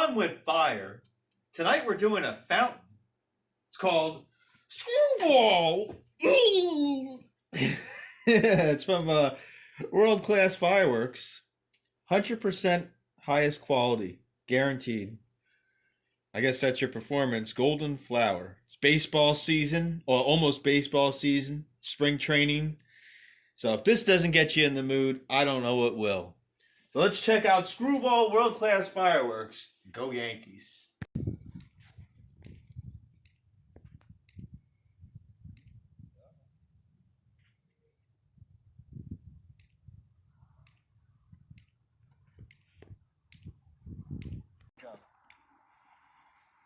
fun with fire. Tonight we're doing a fountain. It's called Screwball. It's from World Class Fireworks. 100% highest quality. Guaranteed. I guess that's your performance. Golden flower. It's baseball season, or almost baseball season. Spring training. So if this doesn't get you in the mood, I don't know what will. So let's check out Screwball World Class Fireworks. Go Yankees.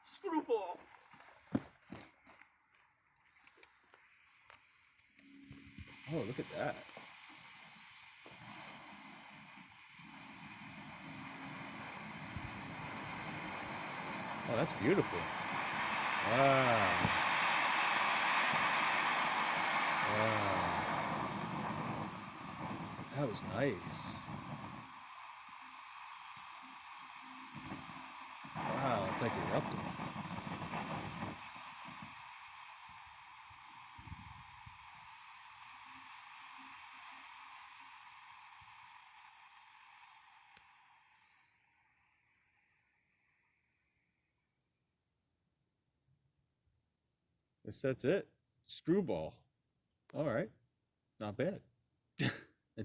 Screwball. Oh, look at that. Oh, that's beautiful. Wow. Wow. That was nice. Wow, it's like erupting. Guess that's it. Screwball. All right. Not bad.